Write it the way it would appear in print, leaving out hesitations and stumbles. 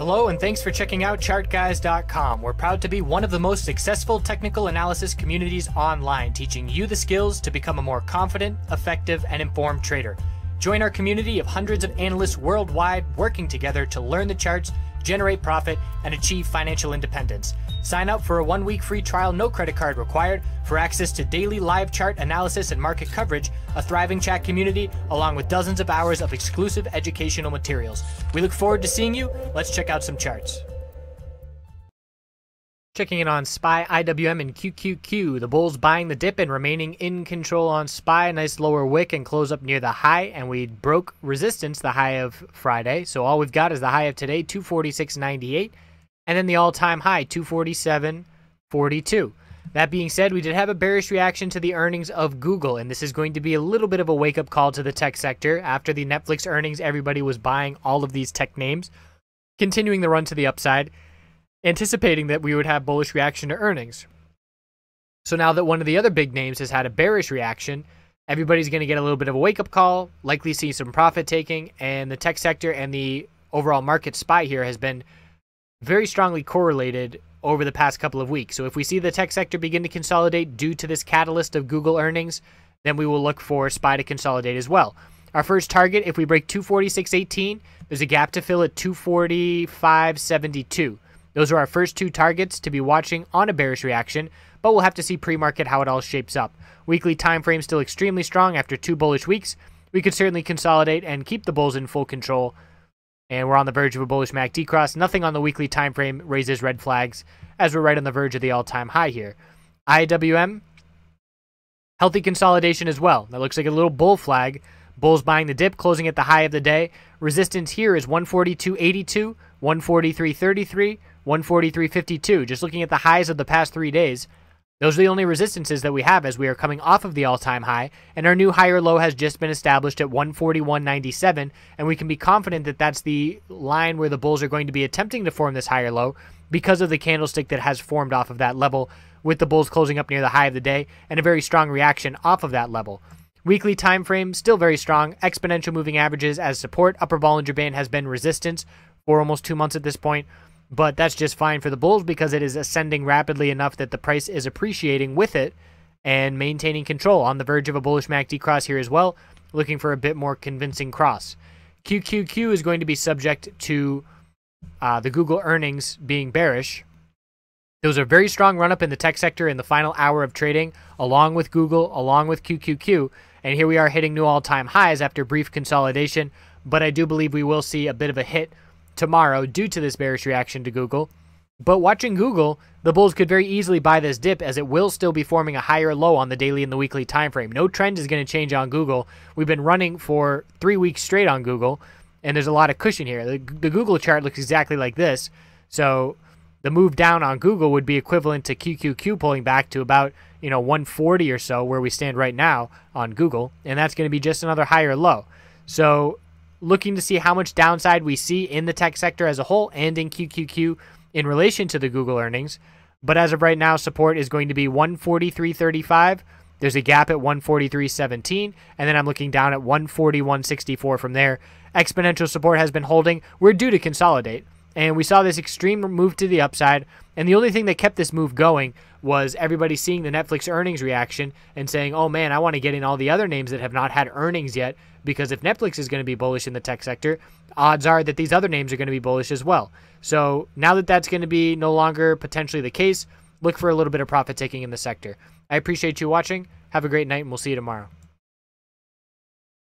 Hello and thanks for checking out ChartGuys.com. We're proud to be one of the most successful technical analysis communities online, teaching you the skills to become a more confident, effective, and informed trader. Join our community of hundreds of analysts worldwide working together to learn the charts, generate profit, and achieve financial independence. Sign up for a 1-week free trial, no credit card required, for access to daily live chart analysis and market coverage, a thriving chat community, along with dozens of hours of exclusive educational materials. We look forward to seeing you. Let's check out some charts. Checking in on SPY IWM and QQQ. The bulls buying the dip and remaining in control on SPY. Nice lower wick and close up near the high, and we broke resistance, the high of Friday. So all we've got is the high of today, 246.98, and then the all-time high, 247.42. That being said, we did have a bearish reaction to the earnings of Google, and this is going to be a little bit of a wake-up call to the tech sector. After the Netflix earnings, everybody was buying all of these tech names, continuing the run to the upside, anticipating that we would have bullish reaction to earnings. So now that one of the other big names has had a bearish reaction, everybody's going to get a little bit of a wake-up call, likely see some profit taking, and the tech sector and the overall market SPY here has been very strongly correlated over the past couple of weeks. So if we see the tech sector begin to consolidate due to this catalyst of Google earnings, then we will look for SPY to consolidate as well. Our first target, if we break 246.18, there's a gap to fill at 245.72. Those are our first two targets to be watching on a bearish reaction, but we'll have to see pre-market how it all shapes up. Weekly time frame still extremely strong after 2 bullish weeks. We could certainly consolidate and keep the bulls in full control, and we're on the verge of a bullish MACD cross. Nothing on the weekly time frame raises red flags, as we're right on the verge of the all-time high here. IWM, healthy consolidation as well. That looks like a little bull flag. Bulls buying the dip, closing at the high of the day. Resistance here is 142.82, 143.33, 143.52. Just looking at the highs of the past 3 days, those are the only resistances that we have as we are coming off of the all-time high, and our new higher low has just been established at 141.97, and we can be confident that that's the line where the bulls are going to be attempting to form this higher low because of the candlestick that has formed off of that level, with the bulls closing up near the high of the day and a very strong reaction off of that level. Weekly time frame still very strong. Exponential moving averages as support. Upper Bollinger Band has been resistance for almost 2 months at this point, but that's just fine for the bulls because it is ascending rapidly enough that the price is appreciating with it and maintaining control. On the verge of a bullish MACD cross here as well, looking for a bit more convincing cross. QQQ is going to be subject to the Google earnings being bearish. There was a very strong run-up in the tech sector in the final hour of trading, along with Google, along with QQQ, and here we are hitting new all-time highs after brief consolidation, but I do believe we will see a bit of a hit tomorrow due to this bearish reaction to Google. But watching Google, the bulls could very easily buy this dip, as it will still be forming a higher low on the daily and the weekly time frame. No trend is going to change on Google. We've been running for 3 weeks straight on Google, and there's a lot of cushion here. The Google chart looks exactly like this, so the move down on Google would be equivalent to QQQ pulling back to about 140 or so, where we stand right now on Google, and that's going to be just another higher low. So looking to see how much downside we see in the tech sector as a whole and in QQQ in relation to the Google earnings. But as of right now, support is going to be 143.35. There's a gap at 143.17, and then I'm looking down at 141.64 from there. Exponential support has been holding. We're due to consolidate, and we saw this extreme move to the upside, and the only thing that kept this move going was everybody seeing the Netflix earnings reaction and saying, oh man, I want to get in all the other names that have not had earnings yet, because if Netflix is going to be bullish in the tech sector, odds are that these other names are going to be bullish as well. So now that that's going to be no longer potentially the case, look for a little bit of profit taking in the sector. I appreciate you watching. Have a great night, and we'll see you tomorrow.